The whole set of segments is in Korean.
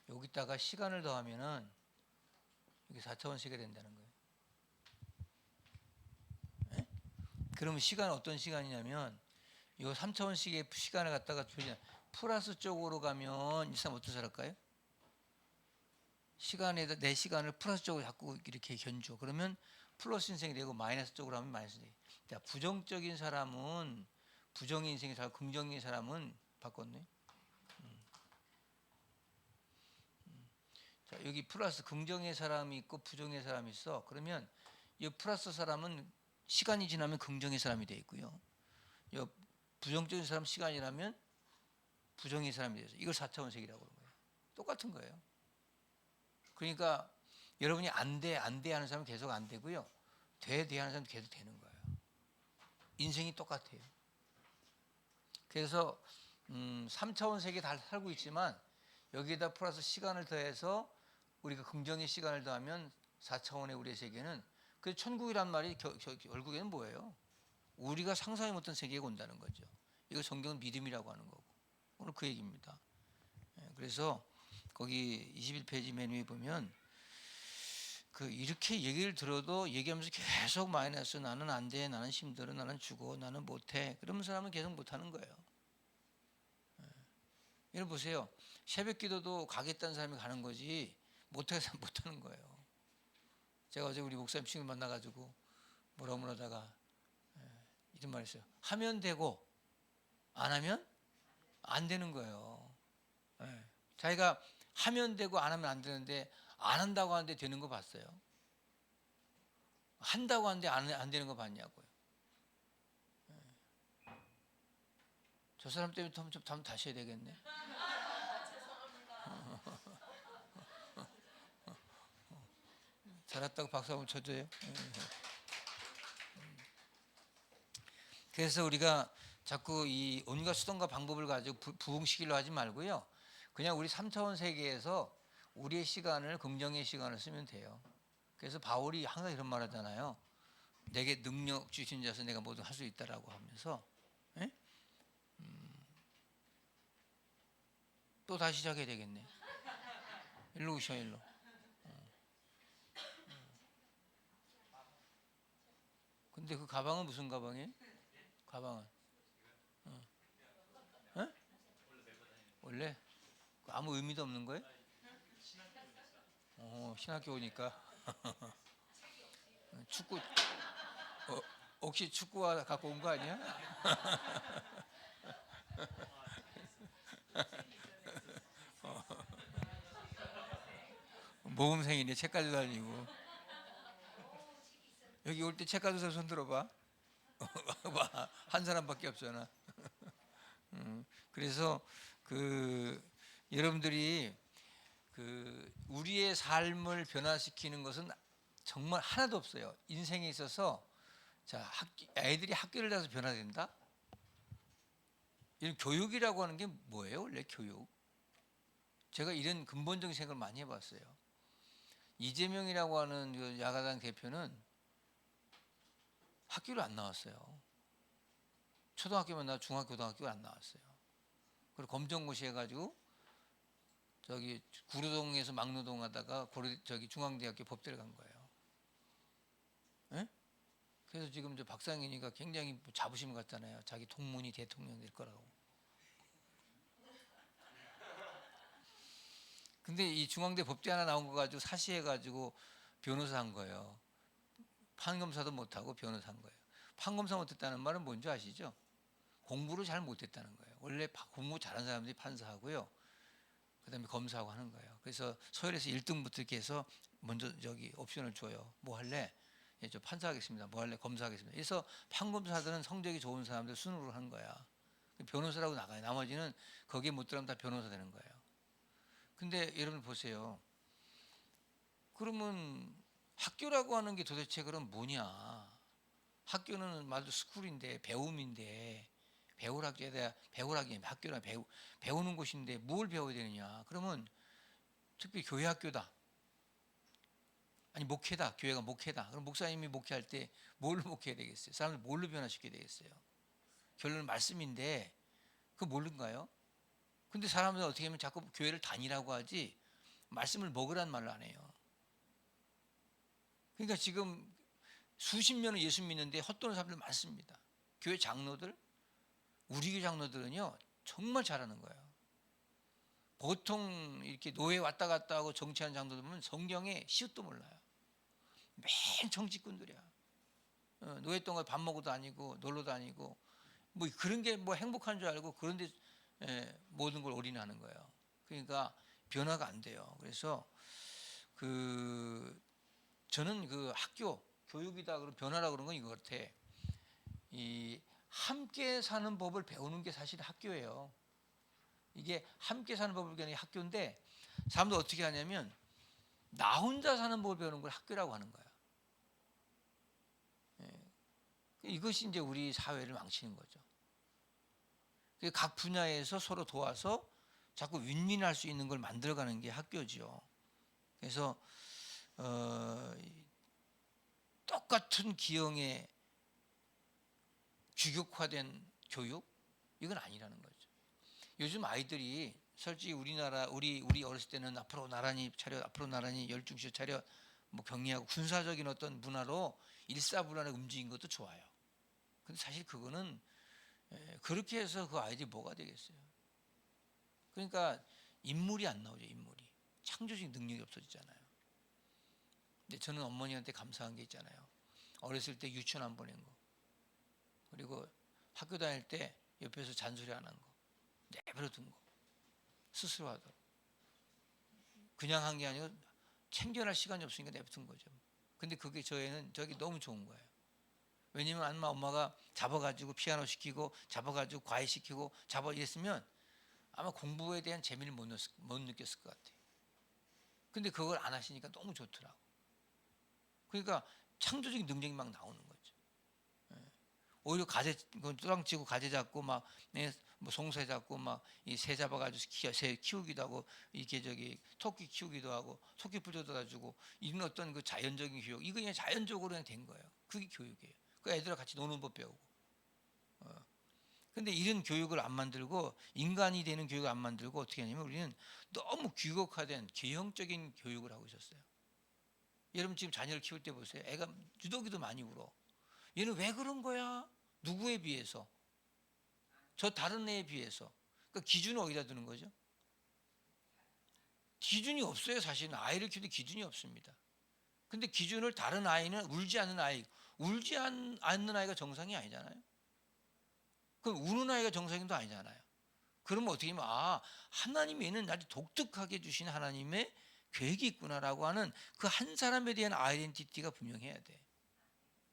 여기다가 시간을 더하면은 이게 4차원세계가 된다는 거예요. 예? 그러면 시간은 어떤 시간이냐면 이 3차원씩의 시간을 갖다가 플러스 쪽으로 가면 이 사람 어떻게 살을까요? 시간에다 내 시간을 플러스 쪽으로 자꾸 이렇게 견줘. 그러면 플러스 인생이 되고 마이너스 쪽으로 하면 마이너스 되고. 자, 부정적인 사람은 부정의 인생이 살고 긍정적인 사람은 바꿨네. 자, 여기 플러스 긍정의 사람이 있고 부정의 사람이 있어. 그러면 이 플러스 사람은 시간이 지나면 긍정의 사람이 되어 있고요. 이 부정적인 사람 시간이 지나면 부정의 사람이 되어서 이걸 4차원색이라고 그러는 거예요. 똑같은 거예요. 그러니까 여러분이 안 돼 하는 사람은 계속 안 되고요. 돼 하는 사람은 계속 되는 거예요. 인생이 똑같아요. 그래서 3차원 세계 다 살고 있지만 여기에다 플러스 시간을 더해서 우리가 긍정의 시간을 더하면 4차원의 우리의 세계는 그 천국이란 말이 결국에는 뭐예요? 우리가 상상이 못한 세계에 온다는 거죠. 이걸 성경은 믿음이라고 하는 거고 오늘 그 얘기입니다. 그래서 거기 21페이지 맨 위에 보면 그 이렇게 얘기를 들어도 얘기하면서 계속 마이너스 나는 안 돼, 나는 힘들어, 나는 죽어, 나는 못해. 그러면 사람은 계속 못하는 거예요. 여러분 보세요. 새벽기도도 가겠다는 사람이 가는 거지 못하는 사람 못하는 거예요. 제가 어제 우리 목사님 친구 만나가지고 뭐라 하다가 이런 말 했어요. 하면 되고 안 하면 안 되는 거예요. 자기가 하면 되고 안 하면 안 되는데 안 한다고 하는데 되는 거 봤어요? 한다고 하는데 안 되는 거 봤냐고요. 저 사람 때문에 좀 다시 해야 되겠네. 잘했다고 박수 한번 쳐줘요. 그래서 우리가 자꾸 이 온갖 수단과 방법을 가지고 부흥시키려 하지 말고요. 그냥 우리 3차원 세계에서 우리의 시간을 긍정의 시간을 쓰면 돼요. 그래서 바울이 항상 이런 말 하잖아요. 내게 능력 주신 자서 내가 모두 할 수 있다라고 하면서 또 다시 시작해야 되겠네. 일로 오셔 일로. 근데 그 가방은 무슨 가방이에요? 가방은 에? 원래 아무 의미도 없는 거예요? 신학교 오니까 축구 혹시 축구화 갖고 온 거 아니야? 모범생이네. 책 가지고 다니고. 여기 올 때 책 가지고 손 들어봐. 한 사람밖에 없잖아. 그래서 그 여러분들이 그 우리의 삶을 변화시키는 것은 정말 하나도 없어요. 인생에 있어서 자 애들이 학교를 다녀서 변화된다. 이런 교육이라고 하는 게 뭐예요? 원래 교육. 제가 이런 근본적인 생각을 많이 해봤어요. 이재명이라고 하는 그 야가당 대표는 학교를 안 나왔어요. 초등학교만 나와 중학교, 고등학교 안 나왔어요. 그리고 검정고시 해가지고 저기 구로동에서 막노동 하다가 저기 중앙대학교 법대를 간 거예요. 에? 그래서 지금 저 박상현이가 굉장히 자부심 갖잖아요. 자기 동문이 대통령 될 거라고. 근데 이 중앙대 법대 하나 나온 거 가지고 사시해가지고 변호사 한 거예요. 판검사도 못하고 변호사 한 거예요. 판검사 못했다는 말은 뭔지 아시죠? 공부를 잘 못했다는 거예요. 원래 공부 잘하는 사람들이 판사하고요. 그 다음에 검사하고 하는 거예요. 그래서 서울에서 1등부터 이렇게 해서 먼저 저기 옵션을 줘요. 뭐 할래? 예, 저 판사하겠습니다. 뭐 할래? 검사하겠습니다. 그래서 판검사들은 성적이 좋은 사람들 순으로 하는 거야. 변호사라고 나가요. 나머지는 거기에 못 들어가면 다 변호사 되는 거예요. 근데 여러분 보세요. 그러면 학교라고 하는 게 도대체 그럼 뭐냐? 학교는 말도 스쿨인데 배움인데 배우라기에다 배우라기 학교나 배우는 곳인데 뭘 배워야 되느냐? 그러면 특히 교회 학교다. 아니 목회다. 교회가 목회다. 그럼 목사님이 목회할 때 뭘로 목회해야 되겠어요? 사람들 뭘로 변화시켜야 되겠어요? 결론은 말씀인데 그거 모른가요? 근데 사람들은 어떻게 하면 자꾸 교회를 다니라고 하지 말씀을 먹으란 말을 안 해요. 그러니까 지금 수십 년을 예수 믿는데 헛도는 사람들 많습니다. 교회 장로들, 우리 교회 장로들은요 정말 잘하는 거예요. 보통 이렇게 노예 왔다 갔다 하고 정치하는 장로들 보면 성경에 시옷도 몰라요. 맨 정치꾼들이야. 노예 동안 밥 먹어도 다니고 놀러 다니고 뭐 그런 게 뭐 행복한 줄 알고 그런데 모든 걸 올인하는 거예요. 그러니까 변화가 안 돼요. 그래서 저는 그 학교 교육이다 그런 변화라 그런 건 이거 같아. 이 함께 사는 법을 배우는 게 사실 학교예요. 이게 함께 사는 법을 배우는 게 학교인데 사람들 어떻게 하냐면 나 혼자 사는 법을 배우는 걸 학교라고 하는 거야. 이것이 이제 우리 사회를 망치는 거죠. 각 분야에서 서로 도와서 자꾸 윈윈할 수 있는 걸 만들어가는 게 학교죠. 그래서 똑같은 기형의 규격화된 교육 이건 아니라는 거죠. 요즘 아이들이 솔직히 우리나라 우리 어렸을 때는 앞으로 나란히 차렷, 앞으로 나란히 열중시 차렷, 뭐 격리하고 군사적인 어떤 문화로 일사불란하게 움직인 것도 좋아요. 근데 사실 그거는 그렇게 해서 그 아이들이 뭐가 되겠어요? 그러니까 인물이 안 나오죠. 인물이 창조적 능력이 없어지잖아요. 근데 저는 어머니한테 감사한 게 있잖아요. 어렸을 때 유치원 안 보낸 거, 그리고 학교 다닐 때 옆에서 잔소리 안 한 거, 내버려 둔 거, 스스로 하도록. 그냥 한 게 아니고 챙겨낼 시간이 없으니까 내버려둔 거죠. 근데 그게 저기 너무 좋은 거예요. 왜냐면 엄마가 잡아가지고 피아노 시키고 잡아가지고 과외 시키고 이랬으면 아마 공부에 대한 재미를 못 느꼈을 것 같아요. 근데 그걸 안 하시니까 너무 좋더라고. 그러니까 창조적인 능력이 막 나오는 거죠. 오히려 또랑치고 가재 잡고 막 뭐 송새 잡고 막 이 새 잡아가지고 새 키우기도 하고 이렇게 토끼 키우기도 하고 토끼 풀려다 주고 이런 어떤 그 자연적인 교육 이거 그냥 자연적으로 그냥 된 거예요. 그게 교육이에요. 그 애들과 같이 노는 법 배우고. 근데 이런 교육을 안 만들고 인간이 되는 교육을 안 만들고 어떻게 하냐면 우리는 너무 규격화된 개형적인 교육을 하고 있었어요. 여러분 지금 자녀를 키울 때 보세요. 애가 유독이도 많이 울어. 얘는 왜 그런 거야? 누구에 비해서? 저 다른 애에 비해서. 그러니까 기준을 어디다 두는 거죠? 기준이 없어요. 사실은 아이를 키우는데 기준이 없습니다. 근데 기준을 다른 아이는 울지 않는 아이, 않는 아이가 정상이 아니잖아요. 그럼 우는 아이가 정상도 아니잖아요. 그러면 어떻게 하면 하나님이 얘는 아주 독특하게 주신 하나님의 계획이 있구나라고 하는 그 한 사람에 대한 아이덴티티가 분명해야 돼.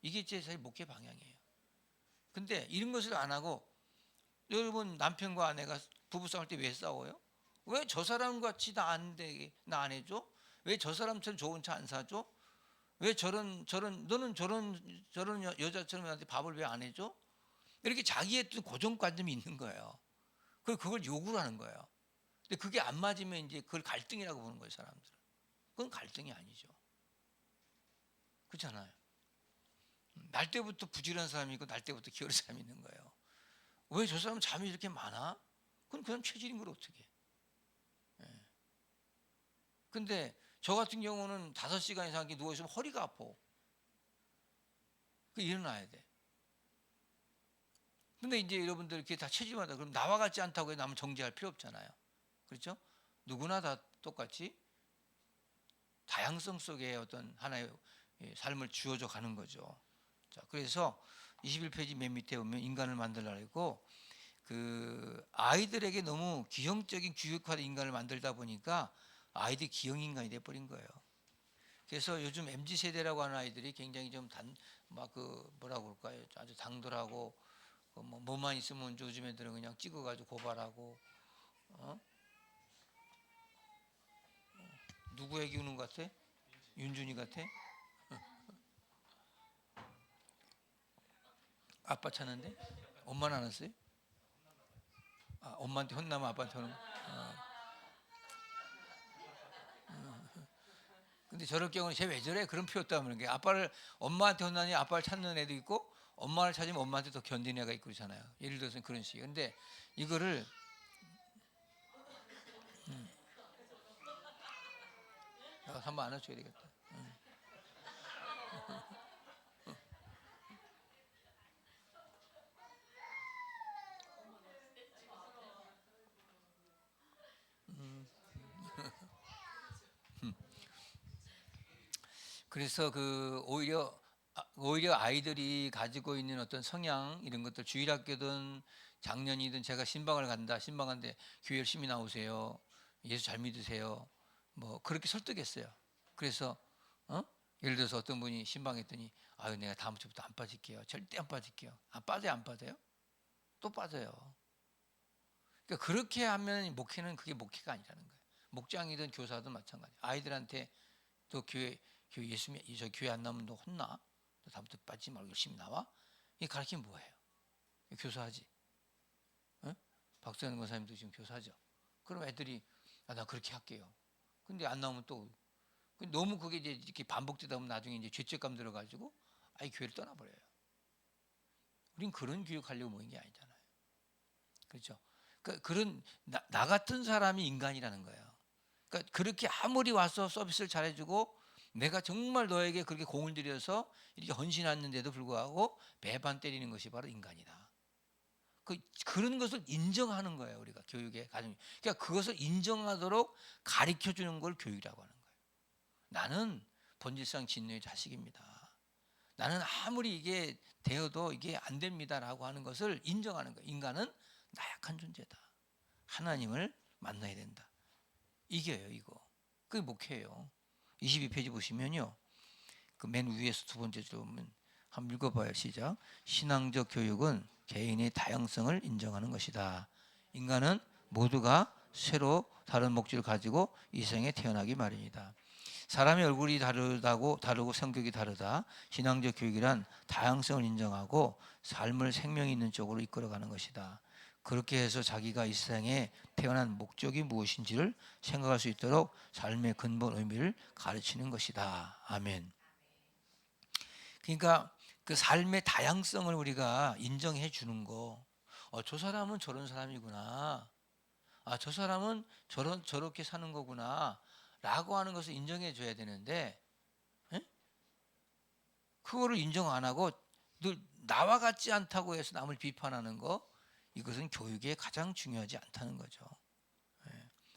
이게 제 사실 목회 방향이에요. 근데 이런 것을 안 하고 여러분 남편과 아내가 부부 싸울 때 왜 싸워요? 왜 저 사람 같이 나 안 해줘? 왜 저 사람처럼 좋은 차 안 사줘? 왜 너는 저런 여자처럼 나한테 밥을 왜 안 해줘? 이렇게 자기의 또 고정관념이 있는 거예요. 그걸 요구를 하는 거예요. 근데 그게 안 맞으면 이제 그걸 갈등이라고 보는 거예요, 사람들은. 그건 갈등이 아니죠. 그렇잖아요. 날 때부터 부지런한 사람이 있고 날 때부터 게으른 사람이 있는 거예요. 왜 저 사람 잠이 이렇게 많아? 그건 그 사람 체질인 걸 어떻게 해? 근데 저 같은 경우는 5시간 이상 누워있으면 허리가 아파. 일어나야 돼. 근데 이제 여러분들 이렇게 다 체질마다 그럼 나와 같지 않다고 해서 남을 정죄할 필요 없잖아요. 그렇죠? 누구나 다 똑같이 다양성 속에 어떤 하나의 삶을 주어져 가는 거죠. 자, 그래서 21페이지 맨 밑에 보면 인간을 만들라고 그 아이들에게 너무 기형적인 규격화된 인간을 만들다 보니까 아이들이 기형 인간이 돼 버린 거예요. 그래서 요즘 MZ 세대라고 하는 아이들이 굉장히 좀 뭐라고 그럴까요? 아주 당돌하고 뭐만 있으면 요즘 애들은 그냥 찍어가지고 고발하고 누구 얘기 우는 것 같아? 윤준이 같아? 아빠 찾는데? 엄마는 안 왔어요? 엄마한테 혼나면 아빠한테 혼나면 근데 저럴 경우는 쟤 왜 저래? 그런 필요 없다는 게 엄마한테 혼나니 아빠를 찾는 애도 있고 엄마를 찾으면 엄마한테 더 견디는 애가 있고 그러잖아요. 예를 들어서 그런 식이. 근데 이거를 한번 안아줘야 되겠다. 그래서 그 오히려 아이들이 가지고 있는 어떤 성향 이런 것들 주일학교든 작년이든 제가 신방을 간다 신방한데 교회 열심히 나오세요. 예수 잘 믿으세요. 뭐 그렇게 설득했어요. 그래서 예를 들어서 어떤 분이 신방했더니 아유 내가 다음 주부터 안 빠질게요. 절대 안 빠질게요. 안 빠져요 안 빠져요? 또 빠져요. 그러니까 그렇게 하면 목회는 그게 목회가 아니라는 거예요. 목장이든 교사든 마찬가지. 아이들한테 또 교회 예수 저 교회 안 나오면 너 혼나. 너 다음부터 빠지지 말고 열심히 나와. 이 가르치면 뭐예요? 교사하지. 어? 박수현 권사님도 지금 교사죠. 그럼 애들이 나 그렇게 할게요. 근데 안 나오면 또 너무 그게 이제 이렇게 반복되다 보면 나중에 이제 죄책감 들어가지고 아예 교회를 떠나버려요. 우린 그런 교육하려고 모인 게 아니잖아요. 그렇죠? 그런 나 같은 사람이 인간이라는 거예요. 그러니까 그렇게 아무리 와서 서비스를 잘해주고 내가 정말 너에게 그렇게 공을 들여서 이렇게 헌신했는데도 불구하고 배반 때리는 것이 바로 인간이다. 그런 것을 인정하는 거예요. 우리가 교육의 가정. 그러니까 그것을 인정하도록 가르쳐 주는 걸 교육이라고 하는 거예요. 나는 본질상 진노의 자식입니다. 나는 아무리 이게 되어도 이게 안 됩니다라고 하는 것을 인정하는 거예요. 인간은 나약한 존재다. 하나님을 만나야 된다. 이겨요, 이거. 그게 목회예요. 22페이지 보시면요. 그 맨 위에서 두 번째 줄 보면 한번 읽어봐요. 시작. 신앙적 교육은 개인의 다양성을 인정하는 것이다. 인간은 모두가 새로 다른 목적을 가지고 이 세상에 태어나기 마련이다. 사람의 얼굴이 다르고 성격이 다르다. 신앙적 교육이란 다양성을 인정하고 삶을 생명 있는 쪽으로 이끌어가는 것이다. 그렇게 해서 자기가 이 세상에 태어난 목적이 무엇인지를 생각할 수 있도록 삶의 근본 의미를 가르치는 것이다. 아멘. 그러니까 그 삶의 다양성을 우리가 인정해 주는 거. 저 사람은 저런 사람이구나. 저 사람은 저렇게 사는 거구나. 라고 하는 것을 인정해 줘야 되는데, 에? 그거를 인정 안 하고 늘 나와 같지 않다고 해서 남을 비판하는 거, 이것은 교육에 가장 중요하지 않다는 거죠.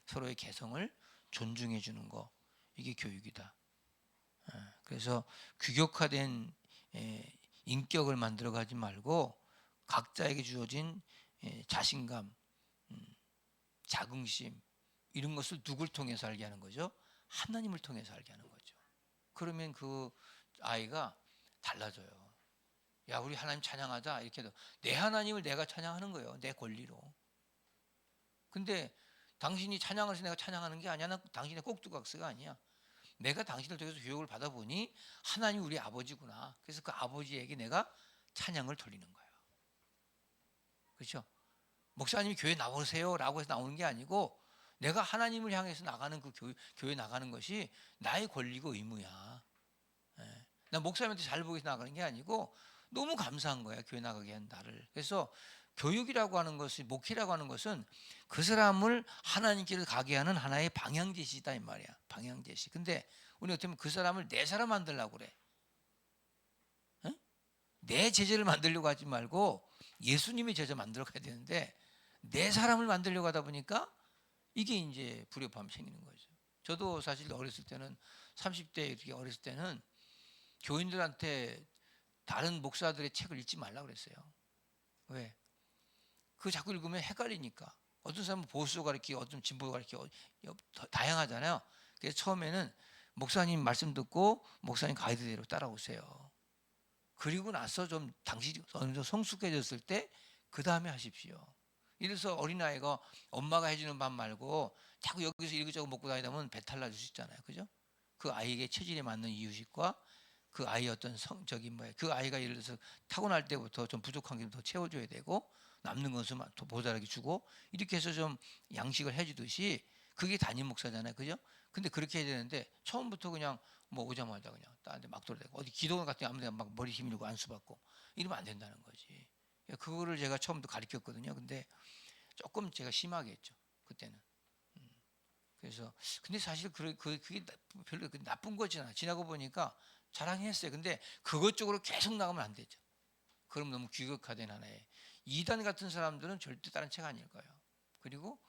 서로의 개성을 존중해 주는 거, 이게 교육이다. 그래서 규격화된 인격을 만들어 가지 말고 각자에게 주어진 자신감, 자긍심 이런 것을 누굴 통해서 알게 하는 거죠? 하나님을 통해서 알게 하는 거죠. 그러면 그 아이가 달라져요. 야, 우리 하나님 찬양하자. 이렇게 해도 내 하나님을 내가 찬양하는 거예요. 내 권리로. 근데 당신이 찬양을 해서 내가 찬양하는 게 아니야. 당신의 꼭두각스가 아니야. 내가 당신을 통해서 교육을 받아보니 하나님 우리 아버지구나. 그래서 그 아버지에게 내가 찬양을 돌리는 거예요. 그렇죠? 목사님이 교회 나오세요 라고 해서 나오는 게 아니고 내가 하나님을 향해서 나가는 그 교회 나가는 것이 나의 권리고 의무야. 나 목사님한테 잘 보기 위해서 나가는 게 아니고 너무 감사한 거야. 교회 나가게 한 나를. 그래서 교육이라고 하는 것이 목회라고 하는 것은 그 사람을 하나님께로 가게 하는 하나의 방향제시다 이 말이야. 방향제시. 근데 우리 어떻게 보면 그 사람을 내 사람 만들려고 그래. 응? 내 제자를 만들려고 하지 말고 예수님의 제자 만들어 가야 되는데 내 사람을 만들려고 하다 보니까 이게 이제 불협화음이 생기는 거죠. 저도 사실 어렸을 때는 30대 이렇게 어렸을 때는 교인들한테 다른 목사들의 책을 읽지 말라고 그랬어요. 왜? 그거 자꾸 읽으면 헷갈리니까. 어떤 사람은 보수 가르치고 어떤 진보 가르치고 다양하잖아요. 그래서 처음에는 목사님 말씀 듣고 목사님 가이드대로 따라오세요. 그리고 나서 좀 당신이 어느 정도 성숙해졌을 때 그 다음에 하십시오. 이래서 어린아이가 엄마가 해주는 밥 말고 자꾸 여기서 이것저것 먹고 다니다 보면 배탈 나줄 수 있잖아요. 그죠? 그 아이에게 체질에 맞는 이유식과 그 아이의 어떤 그 아이가 예를 들어서 타고날 때부터 좀 부족한 게 더 채워줘야 되고 남는 것은 더 모자라게 주고 이렇게 해서 좀 양식을 해주듯이 그게 담임 목사잖아요. 그죠? 근데 그렇게 해야 되는데 처음부터 그냥 뭐 오자마자 그냥 딴데 막 돌아다니고 어디 기도원 같은 데 아무 데나 막 머리 힘들고 안수받고 이러면 안 된다는 거지. 그거를 제가 처음부터 가르쳤거든요. 근데 조금 제가 심하게 했죠. 그때는. 그래서 근데 사실 그게 별로 나쁜 거잖아. 지나고 보니까 자랑했어요. 근데 그것 쪽으로 계속 나가면 안 되죠. 그럼 너무 규격화된 하나의 이단 같은 사람들은 절대 다른 책 아닐 거예요. 그리고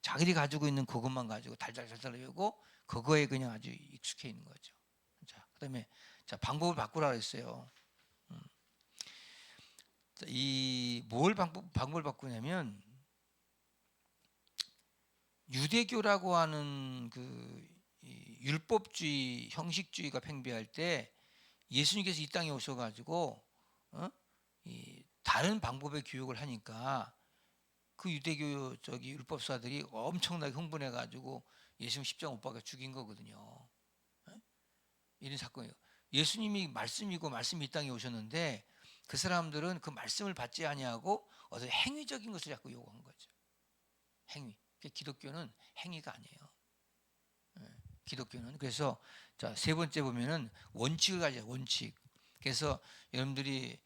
자기들이 가지고 있는 그것만 가지고 달달달달 외우고 그거에 그냥 아주 익숙해 있는 거죠. 자, 그다음에 자 방법을 바꾸라 그랬어요. 이 뭘 방법을 바꾸냐면 유대교라고 하는 이 율법주의, 형식주의가 팽배할 때 예수님께서 이 땅에 오셔가지고 이 다른 방법의 교육을 하니까 그 유대교 율법사들이 엄청나게 흥분해가지고 예수님 십자가 못 박아 죽인 거거든요. 이런 사건이에요. 예수님이 말씀이고 말씀이 이 땅에 오셨는데 그 사람들은 그 말씀을 받지 아니하고 어떤 행위적인 것을 자꾸 요구한 거죠. 행위. 기독교는 행위가 아니에요. 기독교는 그래서 자, 세 번째 보면은 원칙을 가져요. 원칙. 그래서 여러분들이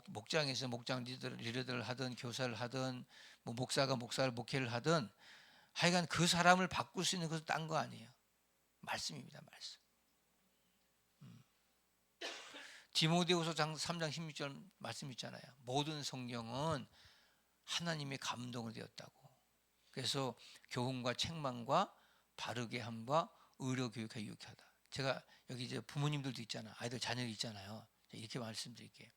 목장에서 목장 리더를 하든 교사를 하든 뭐 목사가 목회를 하든 하여간 그 사람을 바꿀 수 있는 것은 딴 거 아니에요. 말씀입니다. 말씀. 디모데후서 3장 16절 말씀 있잖아요. 모든 성경은 하나님의 감동을 되었다고. 그래서 교훈과 책망과 바르게 함과 의로 교육하여 유익하다. 제가 여기 이제 부모님들도 있잖아요. 아이들 자녀들 있잖아요. 이렇게 말씀드릴게요.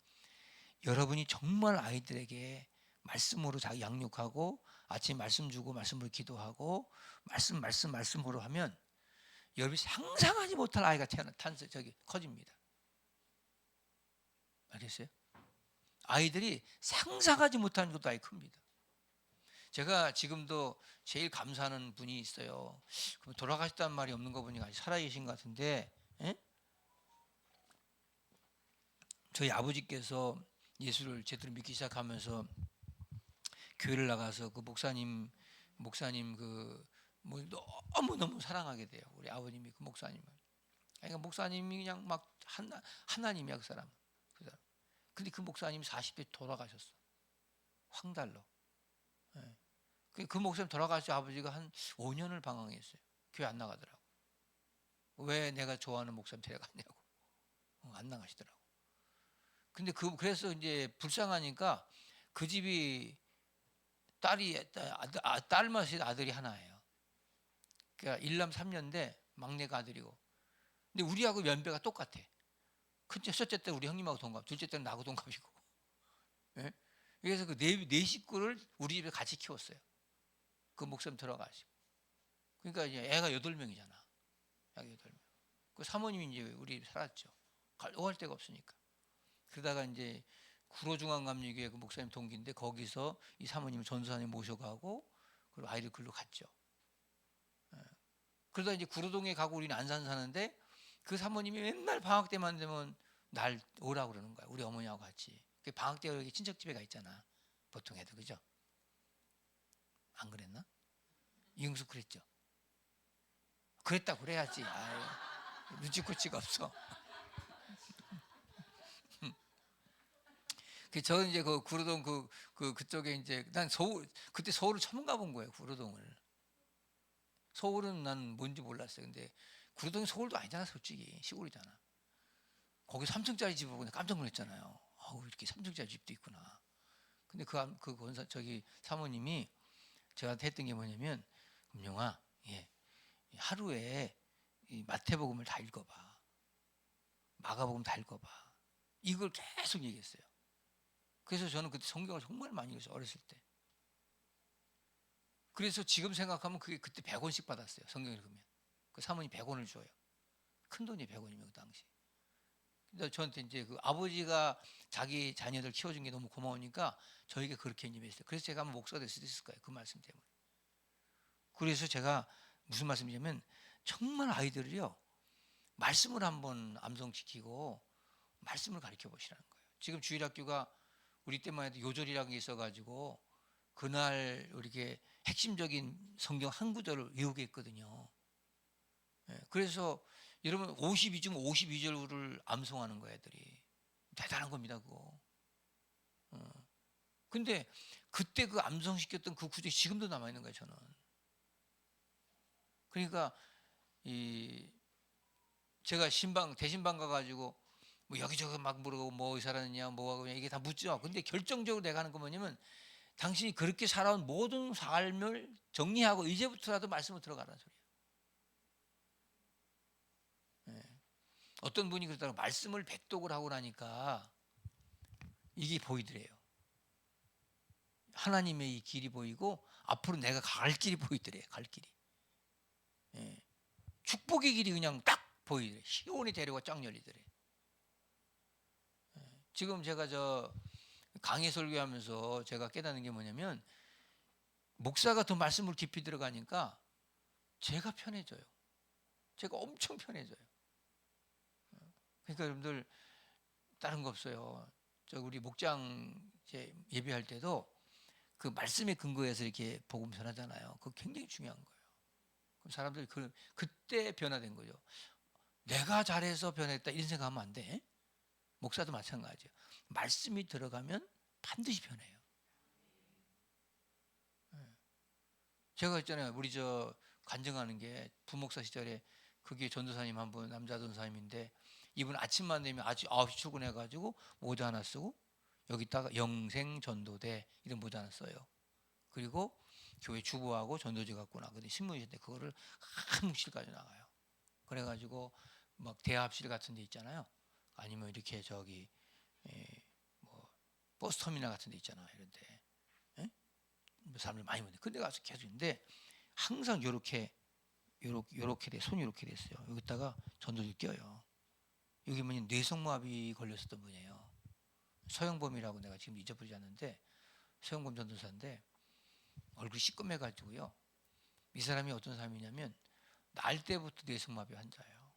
여러분이 정말 아이들에게 말씀으로 자기 양육하고 아침 말씀 주고 말씀으로 기도하고 말씀으로 하면 여러분이 상상하지 못할 아이가 커집니다. 알겠어요? 아이들이 상상하지 못하는 것도 아이 큽니다. 제가 지금도 제일 감사하는 분이 있어요. 돌아가셨다는 말이 없는 거 보니까 아직 살아계신 것 같은데, 저희 아버지께서 예수를 제대로 믿기 시작하면서 교회를 나가서 그 목사님 뭐 너무 사랑하게 돼요. 우리 아버님이 그 목사님을. 그러니까 목사님이 그냥 막 하나님이야 그 사람. 근데 그 목사님이 40대 돌아가셨어. 황달로. 그 목사님 돌아가시고 아버지가 한 5년을 방황했어요. 교회 안 나가더라고. 왜 내가 좋아하는 목사님 데려갔냐고. 안 나가시더라고. 근데 그래서 이제 불쌍하니까 그 집이 딸만 아들이 하나예요. 그러니까 1남 3녀인데 막내가 아들이고. 근데 우리하고 연배가 똑같아. 첫째 때 우리 형님하고 동갑, 둘째 때는 나하고 동갑이고. 예? 그래서 네 식구를 우리 집에 같이 키웠어요. 그 목사님 들어가시고. 그러니까 이제 애가 8명이잖아. 애가 8명. 그 사모님이 이제 우리 살았죠. 갈 데가 없으니까. 그러다가 이제 구로중앙감리교회 그 목사님 동기인데 거기서 이 사모님을 전도사님 모셔가고 그리고 아이를 글로 갔죠. 그러다 이제 구로동에 가고 우리는 안산 사는데 그 사모님이 맨날 방학 때만 되면 날 오라고 그러는 거야. 우리 어머니하고 같이. 방학 때 여기 친척집에 가 있잖아. 보통 애들 그죠? 안 그랬나? 이응숙 그랬죠. 그랬다 그래야지. 눈치코치가 없어. 저는 이제 그 구로동 그쪽에 이제 난 그때 서울을 처음 가본 거예요. 구로동을. 서울은 난 뭔지 몰랐어요. 근데 구로동이 서울도 아니잖아, 솔직히 시골이잖아. 거기 3층짜리 집을 보고 깜짝 놀랐잖아요. 이렇게 3층짜리 집도 있구나. 근데 그 권사 사모님이 저한테 했던 게 뭐냐면, 금룡아, 하루에 이 마태복음을 다 읽어봐. 마가복음 다 읽어봐. 이걸 계속 얘기했어요. 그래서 저는 그때 성경을 정말 많이 읽었어요. 어렸을 때. 그래서 지금 생각하면 그게 그때 100원씩 받았어요. 성경 읽으면. 그 사모님 100원을 줘요. 큰 돈이 100원이면 그 당시. 근데 저한테 이제 그 아버지가 자기 자녀들 키워준 게 너무 고마우니까 저에게 그렇게 임했어요. 그래서 제가 한번 목사가 될 수도 있을 거예요. 그 말씀 때문에. 그래서 제가 무슨 말씀이냐면 정말 아이들을요. 말씀을 한번 암송시키고 말씀을 가르쳐 보시라는 거예요. 지금 주일학교가 우리 때만 해도 요절이라는 게 있어가지고 그날 이렇게 핵심적인 성경 한 구절을 외우게 했거든요. 그래서 여러분 52중 52절을 암송하는 거예요, 애들이. 대단한 겁니다, 그거. 근데 그때 그 암송시켰던 그 구절이 지금도 남아있는 거예요, 저는. 그러니까 이 제가 대신방 가가지고 뭐 여기저기 막 물어보고 뭐 살았느냐 뭐 하고 이게 다 묻죠. 근데 결정적으로 내가 하는 거 뭐냐면 당신이 그렇게 살아온 모든 삶을 정리하고 이제부터라도 말씀을 들어가라는 소리예요. 예. 어떤 분이 그러다가 말씀을 백독을 하고 나니까 이게 보이더래요. 하나님의 이 길이 보이고 앞으로 내가 갈 길이 보이더래요. 갈 길이. 예. 축복의 길이 그냥 딱 보이더래요. 시온의 대로가 쫙 열리더래요. 예. 지금 제가 저 강의 설교하면서 제가 깨닫는 게 뭐냐면 목사가 더 말씀을 깊이 들어가니까 제가 편해져요. 제가 엄청 편해져요. 그러니까 여러분들 다른 거 없어요. 저 우리 목장 이제 예배할 때도 그 말씀에 근거해서 이렇게 복음 전하잖아요. 그거 굉장히 중요한 거예요. 그럼 사람들이 그때 변화된 거죠. 내가 잘해서 변했다 이런 생각하면 안 돼. 목사도 마찬가지예요. 말씀이 들어가면 반드시 변해요. 제가 있잖아요. 우리 저 간증하는 게 부목사 시절에 그게 전도사님 한 분, 남자 전도사님인데 이분 아침만 되면 아침 9시 출근해가지고 모자 하나 쓰고 여기다가 영생 전도대 이런 모자 하나 써요. 그리고 교회 주부하고 전도지 갖고 나거든요. 신문인데 그거를 한 묵실까지 나가요. 그래가지고 막 대합실 같은 데 있잖아요. 아니면 이렇게 저기 뭐 버스터미널 같은 데 있잖아요. 이런데 사람들 많이 오는데 근데 가서 계속 있는데 항상 요렇게 돼 손이 이렇게 됐어요. 여기다가 전도를 껴요. 여기 뭐냐 뇌성마비 걸렸었던 분이에요. 서영범이라고 내가 지금 잊어버리지 않는데 서영범 전도사인데 얼굴이 시꺼매가지고요. 이 사람이 어떤 사람이냐면 날 때부터 뇌성마비 환자예요.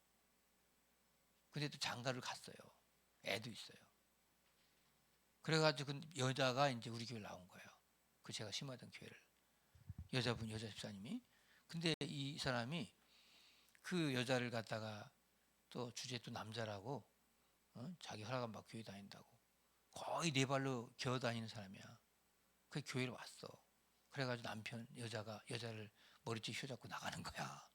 근데 또 장가를 갔어요. 애도 있어요. 그래가지고 그 여자가 이제 우리 교회 나온 거예요. 그 제가 심하던 교회를 여자 집사님이. 근데 이 사람이 그 여자를 갖다가 또 주제 또 남자라고 자기 허락 안 받고 교회 다닌다고 거의 네 발로 기어 다니는 사람이야. 그 교회를 왔어. 그래가지고 남편 여자를 머리띠 휘어잡고 나가는 거야.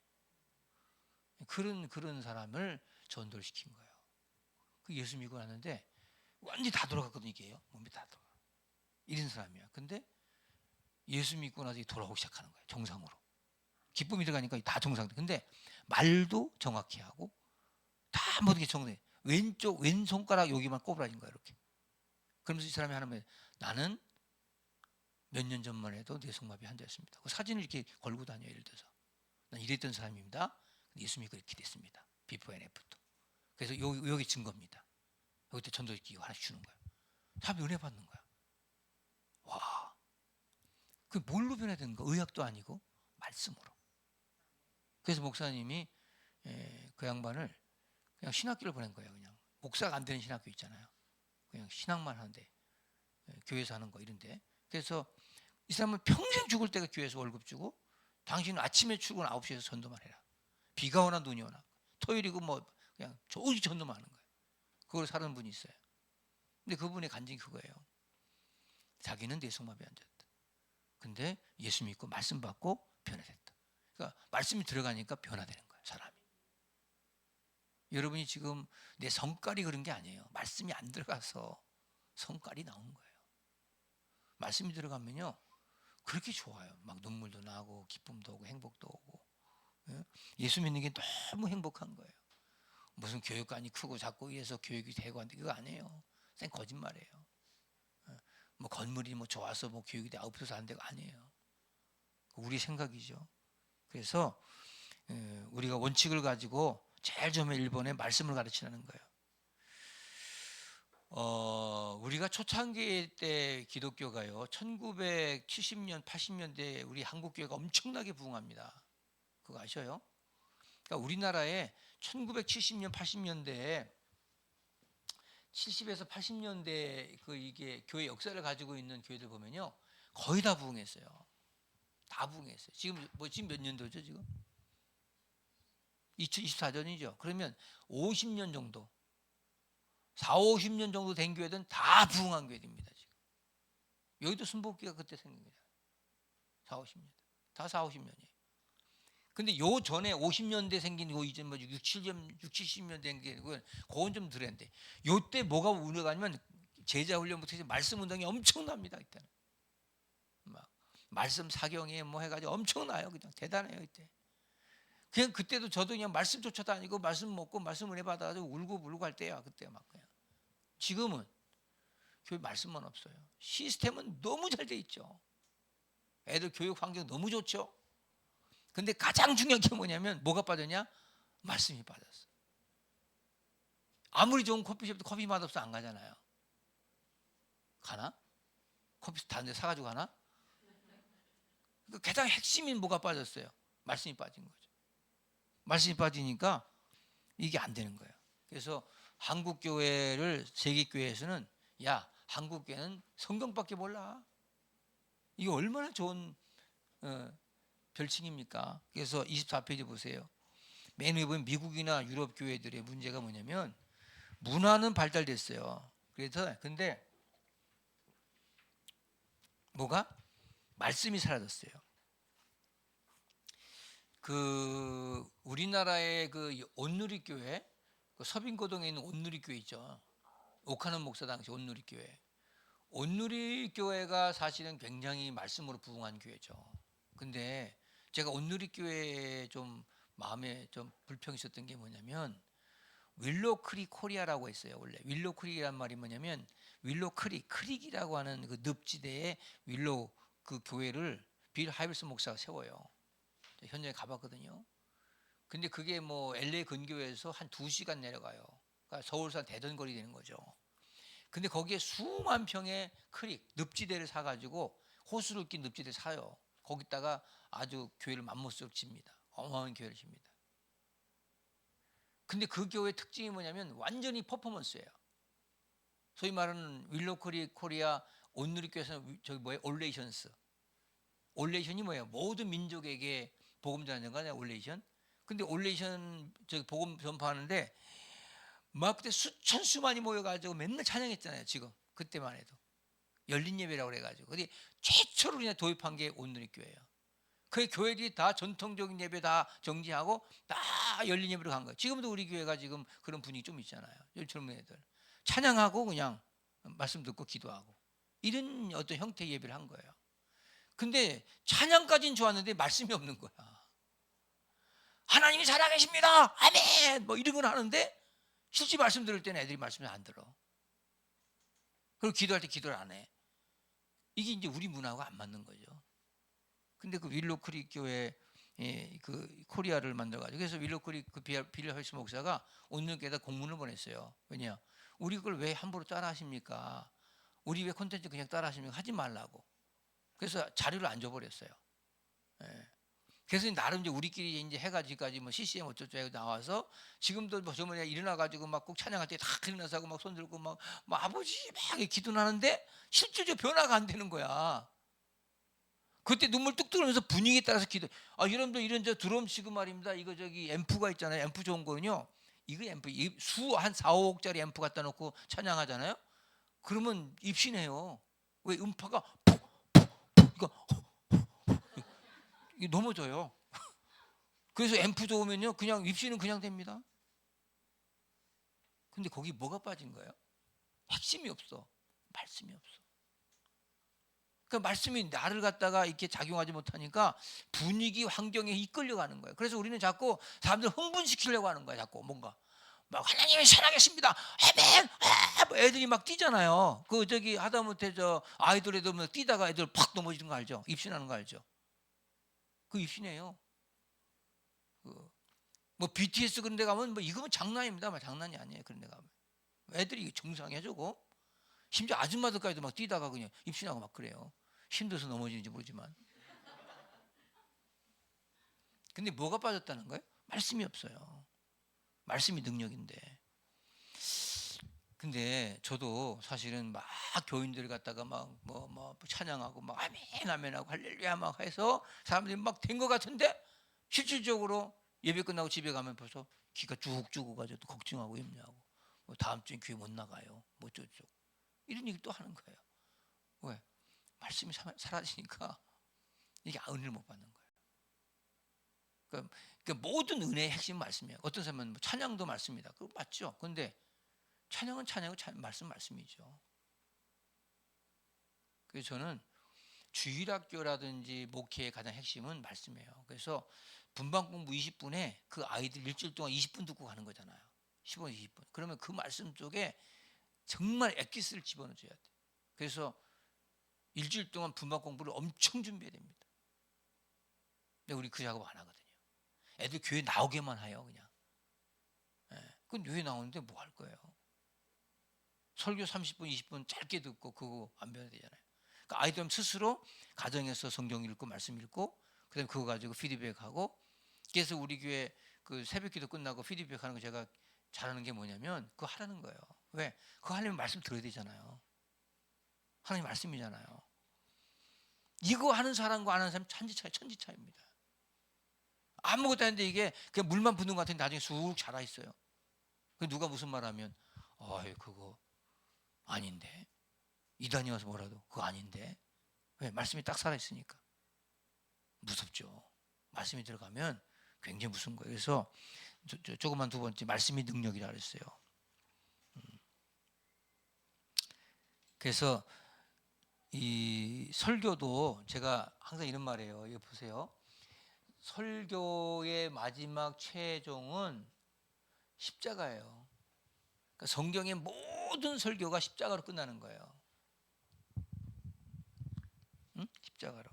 그런 사람을 전도를 시킨 거예요. 그 예수 믿고 났는데 완전히 다 돌아갔거든 이게요. 몸이 다 돌아가. 이런 사람이야. 근데 예수 믿고 나서 돌아오기 시작하는 거예요. 정상으로. 기쁨이 들어가니까 다 정상돼. 근데 말도 정확히 하고 다 모든 게 정상돼. 왼 손가락 여기만 꼬부라진 거야 이렇게. 그러면서 이 사람이 하는 말 나는 몇 년 전만 해도 뇌성마비 환자였습니다. 그 사진을 이렇게 걸고 다녀요. 예를 들어서 난 이랬던 사람입니다. 예수 믿고 이렇게 됐습니다. 비포 앤 애프터. 그래서 여기 증거입니다. 여기 때 전도기 하나씩 주는 거야. 다 은혜 받는 거야. 와, 그 뭘로 변화되는 거? 의학도 아니고 말씀으로. 그래서 목사님이 그 양반을 그냥 신학교를 보낸 거예요. 그냥 목사가 안 되는 신학교 있잖아요. 그냥 신학만 하는데 교회에서 하는 거 이런데. 그래서 이 사람은 평생 죽을 때가 교회에서 월급 주고 당신은 아침에 출근 9시에서 전도만 해라. 비가 오나 눈이 오나 토요일이고 뭐 그냥 오직 전도만 하는 거예요. 그걸 사는 분이 있어요. 근데 그분의 간증이 그거예요. 자기는 뇌성마비 환자였다. 근데 예수 믿고 말씀 받고 변화됐다. 그러니까 말씀이 들어가니까 변화되는 거예요. 사람이. 여러분이 지금 내 성깔이 그런 게 아니에요. 말씀이 안 들어가서 성깔이 나오는 거예요. 말씀이 들어가면요 그렇게 좋아요. 막 눈물도 나고 기쁨도 오고 행복도 오고. 예수 믿는 게 너무 행복한 거예요. 무슨 교육관이 크고 작고 이래서 교육이 되고 한데 그거 아니에요. 생 거짓말이에요. 뭐 건물이 뭐 좋아서 뭐 교육이 돼 아웃해서 안 되고 아니에요. 우리 생각이죠. 그래서 우리가 원칙을 가지고 제일 처음에 1번에 말씀을 가르치는 거예요. 우리가 초창기 때 기독교가요 1970년 80년대 우리 한국교회가 엄청나게 부흥합니다. 그거 아셔요? 그러니까 우리나라에 1970년 80년대에 70에서 80년대 그 이게 교회 역사를 가지고 있는 교회들 보면요 거의 다 부흥했어요. 다 부흥했어요. 지금 몇 년도죠 지금? 2024년이죠. 그러면 50년 정도 4, 50년 정도 된 교회들은 다 부흥한 교회입니다. 지금 여기도 순복교가 그때 생깁니다. 4, 50년 다 4, 50년이에요. 근데 요 전에 50년대 생긴 거 이제 뭐 70년대 생긴 거 그건 좀 덜했는데 요때 뭐가 우려가 아니면 제자 훈련부터 해서 말씀 운동이 엄청납니다. 이때는 막 말씀 사경에 뭐 해가지고 엄청나요. 그냥 대단해요 이때. 그냥 그때도 저도 그냥 말씀 쫓아다니고 말씀 먹고 말씀 은혜 받아가지고 울고 불고 할 때야 그때 막 그냥. 지금은 교회 말씀만 없어요. 시스템은 너무 잘 돼 있죠. 애들 교육 환경 너무 좋죠. 근데 가장 중요한 게 뭐냐면 뭐가 빠졌냐? 말씀이 빠졌어. 아무리 좋은 커피숍도 커피 맛없어 안 가잖아요. 가나? 커피 다른 데 사가지고 가나? 가장 핵심인 뭐가 빠졌어요? 말씀이 빠진 거죠. 말씀이 빠지니까 이게 안 되는 거예요. 그래서 한국 교회를 세계 교회에서는 야 한국 교회는 성경밖에 몰라. 이게 얼마나 좋은 별칭입니까? 그래서 24페이지 보세요. 맨 위에 보면 미국이나 유럽 교회들의 문제가 뭐냐면 문화는 발달됐어요. 그래서 근데 뭐가 말씀이 사라졌어요. 그 우리나라의 그 온누리 교회, 그 서빙고동에 있는 온누리 교회 있죠. 오카는 목사 당시 온누리 교회. 온누리 교회가 사실은 굉장히 말씀으로 부흥한 교회죠. 근데 제가 온누리 교회에 좀 마음에 좀 불평이 있었던 게 뭐냐면 윌로우 크릭 코리아라고 있어요. 원래 윌로우 크릭이란 말이 뭐냐면 윌로우 크릭이라고 하는 그 늪지대에 윌로우 그 교회를 빌 하이블스 목사가 세워요. 현장에 가봤거든요. 근데 그게 뭐 LA 근교에서 한 2시간 내려가요. 그러니까 서울산 대전거리 되는 거죠. 근데 거기에 수만 평의 크릭 늪지대를 사가지고 호수를 낀 늪지대를 사요. 거기다가 아주 교회를 맘모스로 칩니다. 어마어마한 교회를 칩니다. 근데 그 교회의 특징이 뭐냐면 완전히 퍼포먼스예요. 소위 말하는 윌로크리 코리아 온누리교회에서는 저기 뭐예요? 올레이션스. 올레이션이 뭐예요? 모든 민족에게 복음 전하는 거냐 올레이션. 근데 올레이션 저기 복음 전파하는데 막 그때 수천 수만이 모여가지고 맨날 찬양했잖아요. 지금 그때만 해도 열린 예배라고 그래가지고. 근데 최초로 그냥 도입한 게 온누리교회예요. 그 교회들이 다 전통적인 예배 다 정지하고 다 열린 예배로 간 거예요. 지금도 우리 교회가 지금 그런 분위기 좀 있잖아요. 젊은 애들 찬양하고 그냥 말씀 듣고 기도하고 이런 어떤 형태의 예배를 한 거예요. 근데 찬양까지는 좋았는데 말씀이 없는 거야. 하나님이 살아계십니다. 아멘. 뭐 이런 건 하는데 실제 말씀 들을 때는 애들이 말씀을 안 들어. 그리고 기도할 때 기도를 안 해. 이게 이제 우리 문화하고 안 맞는 거죠. 근데 그 윌로크릭 교회 그 코리아를 만들어가지고 그래서 윌로크릭 그 빌 헐스 목사가 온누리교회에다 공문을 보냈어요. 왜냐? 우리 걸 왜 함부로 따라하십니까? 우리 왜 콘텐츠 그냥 따라하십니까? 하지 말라고. 그래서 자료를 안 줘버렸어요. 예. 그래서 나름 이제 우리끼리 이제 해가지고까지 뭐 CCM 어쩌고 나와서 지금도 뭐 저번에 일어나가지고 막 꼭 찬양할 때 다 일어나서 하고 막 손들고 막 아버지 막 기도하는데 실질적으로 변화가 안 되는 거야. 그때 눈물 뚝 들으면서 분위기에 따라서 기도. 아 여러분들 이런 저 드럼 지금 말입니다. 이거 저기 앰프가 있잖아요. 앰프 좋은 거는요. 이거 앰프 수 한 4, 5억짜리 앰프 갖다 놓고 찬양하잖아요. 그러면 입신해요. 왜 음파가 이거 이게 넘어져요. 그래서 앰프 좋으면요 그냥 입신은 그냥 됩니다. 근데 거기 뭐가 빠진 거예요? 핵심이 없어. 말씀이 없어. 그 말씀이 나를 갖다가 이렇게 작용하지 못하니까 분위기 환경에 이끌려가는 거예요. 그래서 우리는 자꾸 사람들 흥분시키려고 하는 거야. 자꾸 뭔가 막 하나님이 살아계십니다. 아멘. 뭐 애들이 막 뛰잖아요. 그 저기 하다못해 저 아이돌 애들 뭐 뛰다가 애들 팍 넘어지는 거 알죠? 입신하는 거 알죠? 그 입신이에요. 뭐 BTS 그런 데 가면 뭐 이거면 장난입니다. 뭐 장난이 아니에요. 그런 데 가면 애들이 정상이야 저거. 심지어 아줌마들까지도 막 뛰다가 그냥 입신하고 막 그래요. 힘들어서 넘어지는지 모르지만. 근데 뭐가 빠졌다는 거예요? 말씀이 없어요. 말씀이 능력인데. 근데 저도 사실은 막 교인들 갖다가 막 뭐 찬양하고 막 아멘 아멘하고 할렐루야 막 해서 사람들이 막 된 것 같은데 실질적으로 예배 끝나고 집에 가면 벌써 기가 쭉 죽어가지고 또 걱정하고 염려하고 뭐 다음 주에 교회 못 나가요. 뭐 어쩌고 이런 얘기 또 하는 거예요. 왜? 말씀이 사라지니까 이게 은혜를 못 받는 거예요. 그러니까 모든 은혜의 핵심 말씀이에요. 어떤 사람은 뭐 찬양도 말씀이다. 그거 맞죠? 근데 찬양은 찬양이고 말씀이죠. 그래서 저는 주일학교라든지 목회의 가장 핵심은 말씀이에요. 그래서 분반 공부 20분에 그 아이들 일주일 동안 20분 듣고 가는 거잖아요. 15분, 20분. 그러면 그 말씀 속에 정말 엑기스를 집어넣어줘야 돼. 그래서 일주일 동안 분반 공부를 엄청 준비해야 됩니다. 근데 우리 그 작업 안 하거든요. 애들 교회 나오게만 해요, 그냥. 예. 그건 교회 나오는데 뭐 할 거예요? 설교 30분, 20분 짧게 듣고 그거 안 배워야 되잖아요. 그러니까 아이들 스스로 가정에서 성경 읽고 말씀 읽고 그다음에 그거 가지고 피드백하고. 그래서 우리 교회 그 새벽기도 끝나고 피드백하는 거 제가 잘하는 게 뭐냐면 그거 하라는 거예요. 왜? 그거 하려면 말씀 들어야 되잖아요. 하나님 말씀이잖아요. 이거 하는 사람과 안 하는 사람 천지 차이입니다. 아무것도 아닌데 이게 그냥 물만 붓는 것 같은데 나중에 쑥 자라 있어요. 누가 무슨 말하면 그거 아닌데 이단이 와서 뭐라도 그거 아닌데. 왜? 말씀이 딱 살아있으니까. 무섭죠. 말씀이 들어가면 굉장히 무서운 거예요. 그래서 조그만 두 번째 말씀이 능력이라 그랬어요. 그래서 이 설교도 제가 항상 이런 말이에요. 이거 보세요. 설교의 마지막 최종은 십자가예요. 그러니까 성경의 모든 설교가 십자가로 끝나는 거예요. 응? 십자가로.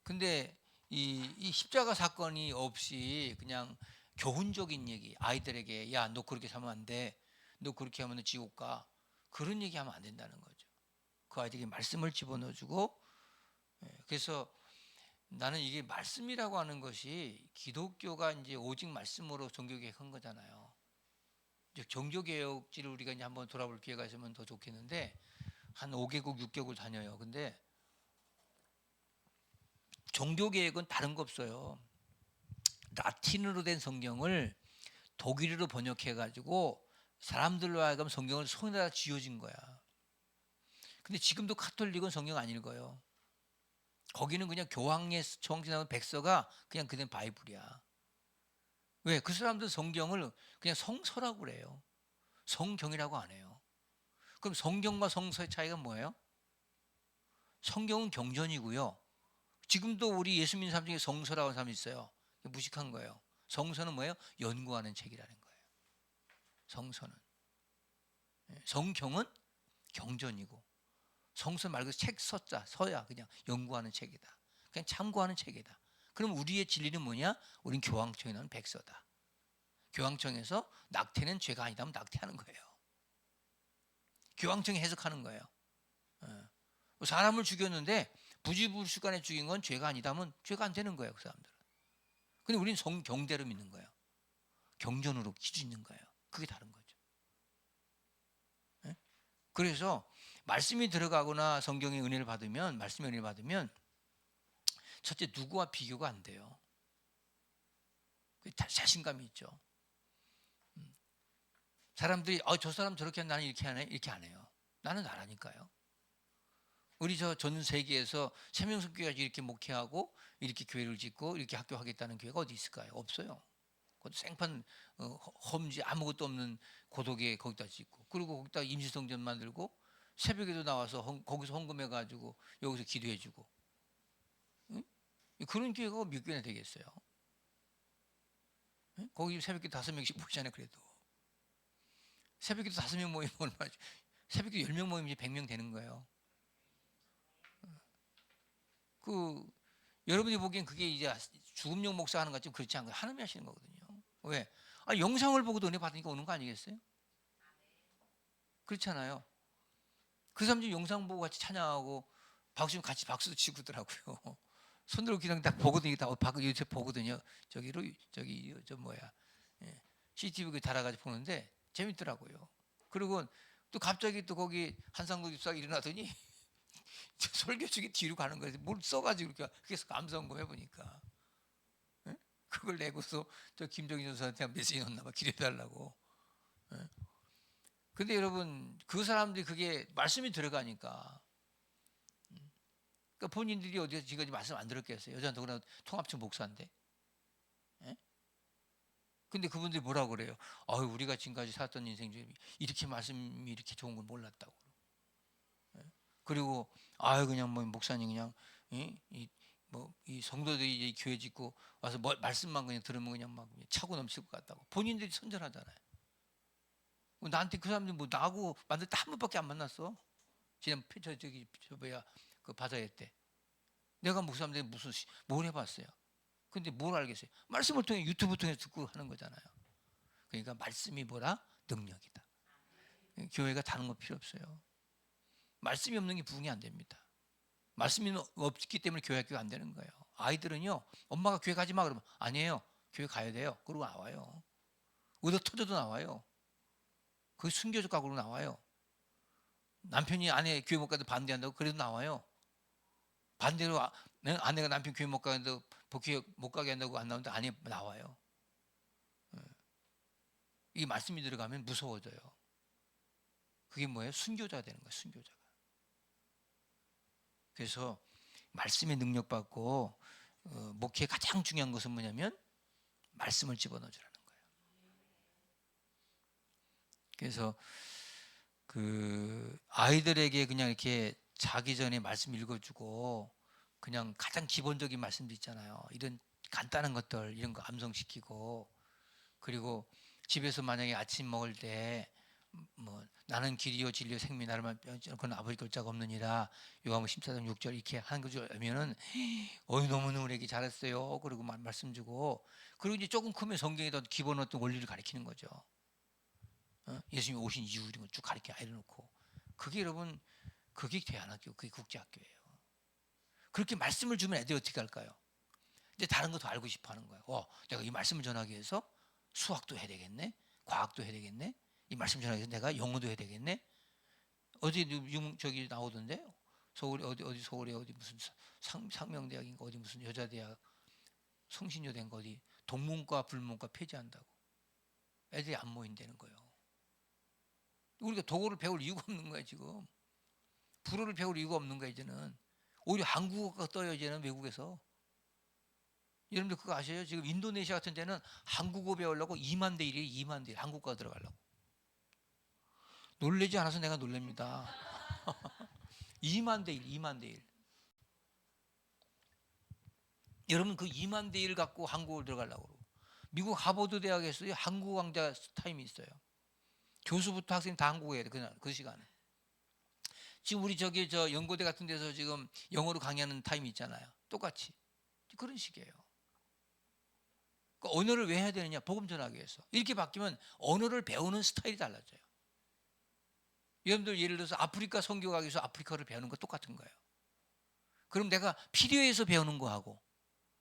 근데 이 십자가 사건이 없이 그냥 교훈적인 얘기, 아이들에게 야, 너 그렇게 살면 안 돼. 너 그렇게 하면 지옥 가. 그런 얘기하면 안 된다는 거죠. 그 아이들에게 말씀을 집어넣어주고. 그래서 나는 이게 말씀이라고 하는 것이 기독교가 이제 오직 말씀으로 종교개혁한 거잖아요. 종교개혁지를 우리가 이제 한번 돌아볼 기회가 있으면 더 좋겠는데 한 5개국, 6개국을 다녀요. 근데 종교개혁은 다른 거 없어요. 라틴어로 된 성경을 독일어로 번역해가지고 사람들로 하여금 성경을 손에다 쥐어진 거야. 근데 지금도 카톨릭은 성경 안 읽어요. 거기는 그냥 교황의 정신하고 백서가 그냥 그냥 바이블이야. 왜? 그 사람들 성경을 그냥 성서라고 그래요. 성경이라고 안 해요. 그럼 성경과 성서의 차이가 뭐예요? 성경은 경전이고요. 지금도 우리 예수 믿는 사람 중에 성서라고 하는 사람이 있어요. 무식한 거예요. 성서는 뭐예요? 연구하는 책이라는 거예요. 성서는. 성경은 경전이고 성서 말고 책 서야 그냥 연구하는 책이다. 그냥 참고하는 책이다. 그럼 우리의 진리는 뭐냐? 우린 교황청에 나온 백서다. 교황청에서 낙태는 죄가 아니다면 낙태하는 거예요. 교황청이 해석하는 거예요. 사람을 죽였는데 부지불식간에 죽인 건 죄가 아니다면 죄가 안 되는 거예요. 그 사람들은. 근데 우리는 성경대로 믿는 거예요. 경전으로 기준 있는 거예요. 그게 다른 거죠. 그래서 말씀이 들어가거나 성경의 은혜를 받으면, 말씀의 은혜를 받으면 첫째 누구와 비교가 안 돼요. 자신감이 있죠. 사람들이 저 사람 저렇게 하면 나는 이렇게 하네, 이렇게 안 해요. 나는 나라니까요. 우리 전 세계에서 세명석교회가 이렇게 목회하고 이렇게 교회를 짓고 이렇게 학교 하겠다는 교회가 어디 있을까요? 없어요. 그것도 생판 험지 아무것도 없는 고독에 거기다 짓고, 그리고 거기다 임시성전 만들고 새벽에도 나와서 거기서 헌금해가지고 여기서 기도해주고. 응? 그런 교회가 몇 개나 되겠어요? 응? 거기 새벽에 5명씩 모이잖아요. 그래도 새벽에 5명 모이면 얼마나, 새벽에 10명 모이면 이제 100명 되는 거예요. 여러분이 보기엔 그게 이제 죽음용 목사 하는 것 같지만 그렇지 않고 하나님이 하시는 거거든요. 왜? 영상을 보고도 은혜 받으니까 오는 거 아니겠어요? 그렇잖아요. 그 사람들이 영상 보고 같이 찬양하고 박수 같이 박수도 치고 더라고요. 손 들고 그냥 딱 보거든요. 다 요새 보거든요. CCTV 달아가지고 보는데 재밌더라고요. 그리고 또 갑자기 또 거기 한상국 집사가 일어나더니 설교 중에 뒤로 가는 거예요. 뭘 써가지고 그래서 감성금 해보니까 그걸 내고서 김정인 전사한테 메시지 넣나 봐. 기도해달라고. 근데 여러분 그 사람들이 그게 말씀이 들어가니까, 그러니까 본인들이 어디서 지금까지 말씀 안 들었겠어요. 여자는 더구나 통합청 목사인데. 근데 그분들이 뭐라고 그래요? 우리가 지금까지 살았던 인생 중에 이렇게 말씀이 이렇게 좋은 걸 몰랐다고. 예? 그리고 그냥 뭐 목사님 그냥 이 성도들이 이제 교회 짓고 와서 말씀만 그냥 들으면 그냥 막 차고 넘칠 것 같다고. 본인들이 선전하잖아요. 나한테 그 사람들 뭐 나하고 만날 때 한 번밖에 안 만났어. 지난 저 뭐야 그 바다회 때 내가 목사님들 무슨 뭘 해봤어요. 근데 뭘 알겠어요? 말씀을 통해 유튜브 통해서 듣고 하는 거잖아요. 그러니까 말씀이 뭐라? 능력이다. 교회가 다른 거 필요 없어요. 말씀이 없는 게 부흥이 안 됩니다. 말씀이 없기 때문에 교회 학교가 안 되는 거예요. 아이들은요, 엄마가 교회 가지 마 그러면 아니에요. 교회 가야 돼요. 그러고 나와요. 의도 터져도 나와요. 그 순교적 각오로 나와요. 남편이 아내 교회 못 가도 반대한다고 그래도 나와요. 반대로 아내가 남편 교회 못 가는데 교회 못 가게 한다고 안 나오는데 아내 나와요. 이 말씀이 들어가면 무서워져요. 그게 뭐예요? 순교자가 되는 거예요. 순교자가. 그래서 말씀의 능력 받고 목회의 가장 중요한 것은 뭐냐면 말씀을 집어넣어 주라는 거예요. 그래서 그 아이들에게 그냥 이렇게 자기 전에 말씀 읽어주고 그냥 가장 기본적인 말씀도 있잖아요. 이런 간단한 것들 이런 거 암송시키고 그리고 집에서 만약에 아침 먹을 때 뭐 나는 길이요 진리요 생미 나를만 그건 아버지 글자가 없느니라 요한복음 14장 6절 이렇게 하는 거죠. 하면은 너무 우리에게 잘했어요. 그리고 말씀 주고 그리고 이제 조금 크면 성경에다 기본 어떤 원리를 가르치는 거죠. 예수님이 오신 이유 이런 거 쭉 가르쳐 알려놓고 그게 여러분 그게 대안학교 그게 국제학교예요. 그렇게 말씀을 주면 애들이 어떻게 할까요? 이제 다른 거 더 알고 싶어 하는 거예요. 내가 이 말씀을 전하기 위해서 수학도 해야 되겠네, 과학도 해야 되겠네, 이 말씀 전하기 위해서 내가 영어도 해야 되겠네. 어제 저기 나오던데 서울 어디 서울에 어디 무슨 상명대학인가 어디 무슨 여자대학 성신여대인가 어디 동문과 불문과 폐지한다고 애들이 안 모인다는 거예요. 우리가 독어를 배울 이유가 없는 거야 지금. 불어를 배울 이유가 없는 거야 이제는. 오히려 한국어가 떠요 이제는 외국에서. 여러분들 그거 아셔요? 지금 인도네시아 같은 데는 한국어 배우려고 2만 대 1이에요. 2만 대 1. 한국과 들어가려고. 놀라지 않아서 내가 놀랍니다. 2만 대 1, 2만 대 1. 여러분 그 2만 대 1 갖고 한국을 들어가려고 그러고. 미국 하버드 대학에서 한국어 강좌 타임이 있어요. 교수부터 학생 다 한국어 해야 돼. 그 시간에. 지금 우리 저 연고대 같은 데서 지금 영어로 강의하는 타임이 있잖아요. 똑같이. 그런 식이에요. 그러니까 언어를 왜 해야 되느냐? 복음 전하기 위해서. 이렇게 바뀌면 언어를 배우는 스타일이 달라져요. 여러분들 예를 들어서 아프리카 선교 가기 위해서 아프리카를 배우는 거 똑같은 거예요. 그럼 내가 필요해서 배우는 거하고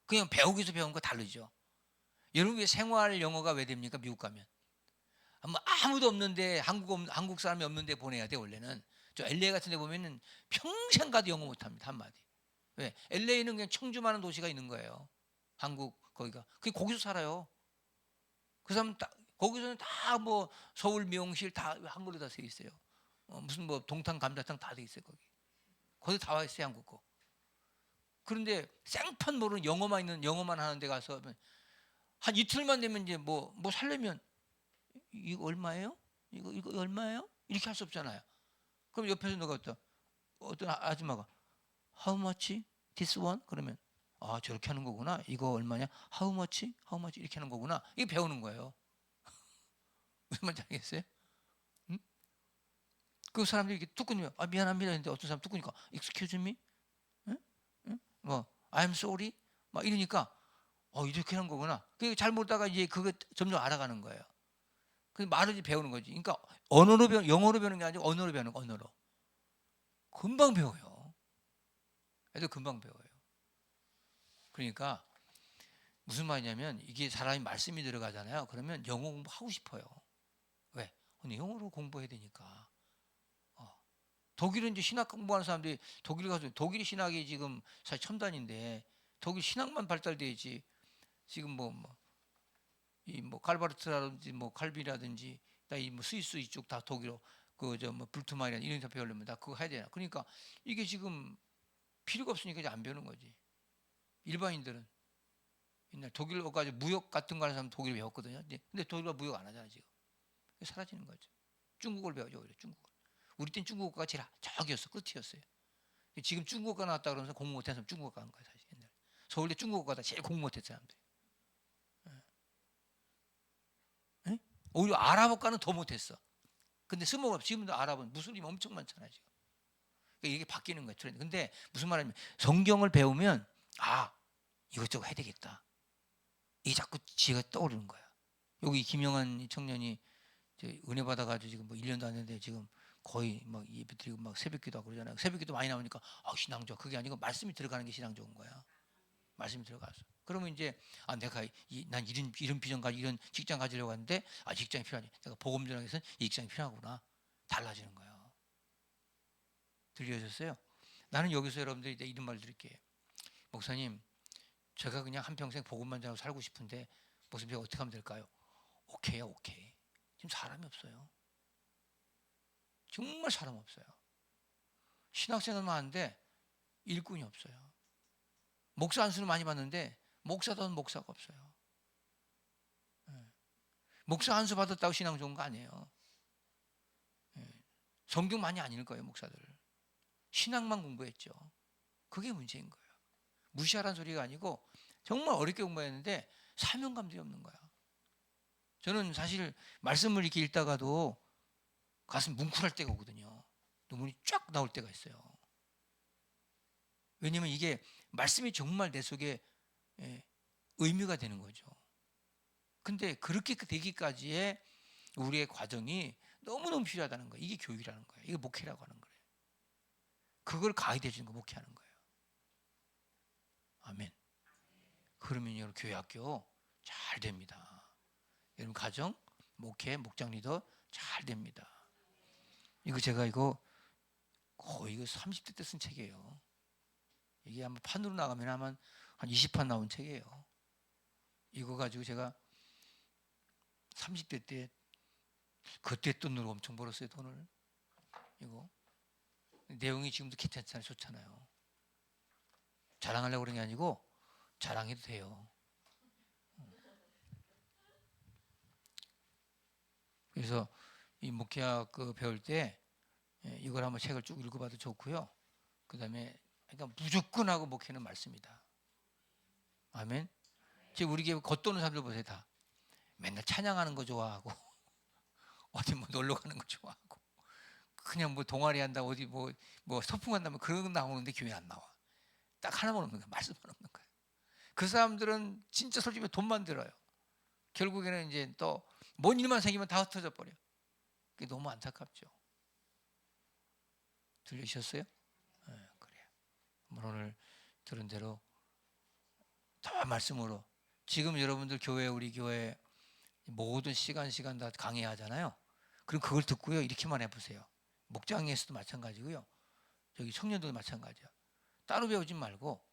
그냥 배우기 위해서 배우는 거 다르죠. 여러분 생활 영어가 왜 됩니까? 미국 가면. 아무도 없는데 한국 사람이 없는데 보내야 돼 원래는. 저 LA 같은 데 보면은 평생 가도 영어 못합니다. 한마디. 왜? LA는 그냥 청주만한 도시가 있는 거예요. 한국 거기가. 거기서 살아요. 그 사람 거기서는 다 뭐 서울 미용실 다 한글로 다 써 있어요. 무슨 뭐 동탄 감자탕 다 돼 있어요 거기. 거기 다 와 있어요 한국 거. 그런데 생판 모르는 영어만 하는 데 가서 한 이틀만 되면 이제 뭐 살려면 이거 얼마예요? 이거 얼마예요? 이렇게 할 수 없잖아요. 그럼 옆에서 누가 어떤 아줌마가 How much? This one? 그러면 저렇게 하는 거구나. 이거 얼마냐? How much? How much? 이렇게 하는 거구나. 이게 배우는 거예요. 무슨 말인지 알겠어요? 응? 그 사람들이 이렇게 뚝 끊으면 미안합니다 했는데 어떤 사람 뚝 끊으니까 Excuse me? 응? 응? 뭐 I'm sorry? 막 이러니까 이렇게 하는 거구나. 잘 모르다가 이제 그거 점점 알아가는 거예요. 그 말을 배우는 거지. 그러니까 영어로 배우는 게 아니고 언어로 배우는 거, 언어로. 금방 배워요. 애들 금방 배워요. 그러니까 무슨 말이냐면 이게 사람이 말씀이 들어가잖아요. 그러면 영어 공부하고 싶어요. 왜? 근데 영어로 공부해야 되니까. 독일은 이제 신학 공부하는 사람들이 독일 가서 독일 신학이 지금 사실 첨단인데 독일 신학만 발달돼야지 지금 뭐 칼바르트라든지 뭐 칼빈이라든지 이 스위스 이쪽 다 독일어 뭐 불트만이나 이런 데 배우려면 다 그거 해야 되나. 그러니까 이게 지금 필요가 없으니까 이제 안 배우는 거지. 일반인들은 옛날 독일어까지 무역 같은 거 하는 사람 독일어 배웠거든요. 근데 독일어 무역 안 하잖아 지금. 사라지는 거죠. 중국어를 배워줘 그래. 중국어. 우리 땐 중국어가 제일 저기였어. 끝이었어요. 지금 중국어가 나왔다 그러면서 공부 못해서 중국어 간 거야 사실. 옛날 서울대 중국어가 제일 공부 못했던 사람들. 예? 오히려 아랍어과는 더 못했어. 근데 스모가 지금도 아랍은 무슬림 엄청 많잖아요 지금. 그러니까 이게 바뀌는 거예요 트렌드. 근데 무슨 말이냐면 성경을 배우면 이것저것 해야 되겠다. 이게 자꾸 지혜가 떠오르는 거야. 여기 김영환 청년이 은혜 받아가지고 지금 뭐 1년도 안 됐는데 지금 거의 막 예배 드리고 막 새벽기도 하고 그러잖아요. 새벽기도 많이 나오니까 신앙 좋아. 그게 아니고 말씀이 들어가는 게 신앙 좋은 거야. 말씀이 들어가서. 그러면 이제 내가 난 이런 비전 가지고 이런 직장 가지려고 하는데 직장이 필요하지. 내가 복음 전하기 위해서는 이 직장이 필요하구나. 달라지는 거예요. 들려주셨어요? 나는 여기서 여러분들이 이제 이런 말 드릴게요. 목사님, 제가 그냥 한평생 복음만 전하고 살고 싶은데 목사님 제가 어떻게 하면 될까요? 오케이요, 오케이. 지금 사람이 없어요. 정말 사람 없어요. 신학생활만 하는데 일꾼이 없어요. 목사 안수는 많이 받는데 목사다운 목사가 없어요. 목사 안수 받았다고 신앙 좋은 거 아니에요. 성경 많이 안 읽을 거예요, 목사들. 신앙만 공부했죠. 그게 문제인 거예요. 무시하라는 소리가 아니고 정말 어렵게 공부했는데 사명감들이 없는 거야. 저는 사실 말씀을 이렇게 읽다가도 가슴 뭉클할 때가 오거든요. 눈물이 쫙 나올 때가 있어요. 왜냐하면 이게 말씀이 정말 내 속에 의미가 되는 거죠. 근데 그렇게 되기까지의 우리의 과정이 너무너무 필요하다는 거예요. 이게 교육이라는 거예요. 이게 목회라고 하는 거예요. 그걸 가이드 해주는 거 목회하는 거예요. 아멘. 그러면 여러분 교회 학교 잘 됩니다. 여러분 가정, 목회, 목장 리더 잘 됩니다. 제가 거의 30대 때 쓴 책이에요. 이게 아마 판으로 나가면 한 20판 나온 책이에요. 이거 가지고 제가 30대 때 그때 돈으로 엄청 벌었어요. 돈을. 이거 내용이 지금도 괜찮잖아요. 좋잖아요. 자랑하려고 그런 게 아니고 자랑해도 돼요. 그래서 이 목회학 배울 때 이걸 한번 책을 쭉 읽어봐도 좋고요. 그 다음에 그러니까 무조건 하고 목회는 말씀이다. 아멘. 지금 우리 교회 겉도는 사람들 보세요. 다 맨날 찬양하는 거 좋아하고 어디 뭐 놀러 가는 거 좋아하고 그냥 뭐 동아리 한다 어디 뭐 소풍 간다면 그런 거 나오는데 교회 안 나와. 딱 하나만 없는 거야. 말씀만 없는 거야. 그 사람들은 진짜 솔직히 돈만 들어요. 결국에는 이제 또 뭔 일만 생기면 다 흩어져 버려. 그게 너무 안타깝죠. 들리셨어요? 네, 그래요. 오늘 들은 대로 더 말씀으로 지금 여러분들 교회 우리 교회 모든 시간 다 강의하잖아요. 그럼 그걸 듣고요 이렇게만 해보세요. 목장에서도 마찬가지고요. 저기 청년들도 마찬가지야. 따로 배우지 말고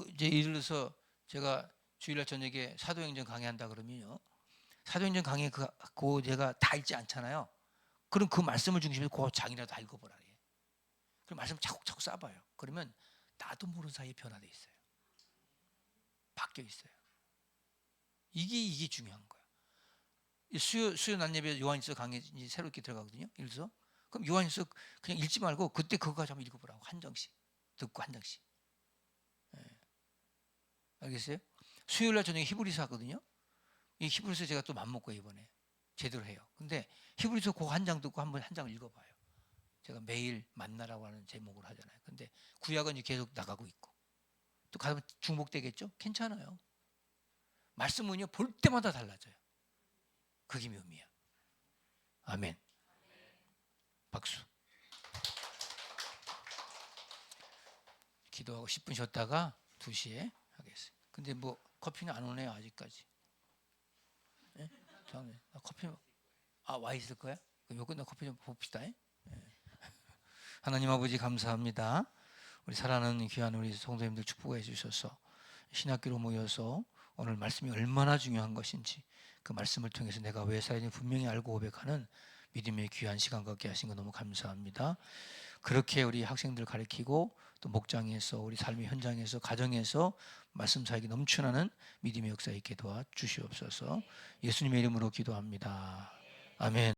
이제 예를 들어서 제가 주일날 저녁에 사도행전 강의한다 그러면요. 사도행전 강의 그거 제가 다 읽지 않잖아요. 그럼 그 말씀을 중심으로 그 장이라도 다 읽어보라. 그럼 말씀 차곡차곡 쌓아봐요. 그러면 나도 모르는 사이에 변화돼 있어요. 바뀌어 있어요. 이게 중요한 거야. 수요 난예배 요한일서 강의 이제 새롭게 들어가거든요. 예를 들어서 그럼 요한일서 그냥 읽지 말고 그때 그거 가지고 한번 읽어보라고 한 장씩 듣고 한 장씩. 알겠어요? 수요일날 저녁에 히브리서 하거든요. 이 히브리서 제가 또 맘먹고 이번에 제대로 해요. 근데 히브리서 그거 한 장 듣고 한번 한 장을 읽어봐요. 제가 매일 만나라고 하는 제목으로 하잖아요. 근데 구약은 계속 나가고 있고 또 가면 중복되겠죠? 괜찮아요. 말씀은요 볼 때마다 달라져요. 그게 묘미야. 아멘. 박수. 기도하고 10분 쉬었다가 2시에 하겠어요. 근데 뭐 커피는 안 오네요 아직까지. 네? 커피 와 있을 거야? 그럼 요거 나 커피 좀 봅시다. 네. 하나님 아버지 감사합니다. 우리 사랑하는 귀한 우리 성도님들 축복해 주셔서 신학교로 모여서 오늘 말씀이 얼마나 중요한 것인지 그 말씀을 통해서 내가 왜 살아있는지 분명히 알고 고백하는 믿음의 귀한 시간 갖게 하신 거 너무 감사합니다. 그렇게 우리 학생들 가르치고 또 목장에서 우리 삶의 현장에서 가정에서 말씀 사역이 넘쳐나는 믿음의 역사 있게 도와주시옵소서. 예수님의 이름으로 기도합니다. 아멘.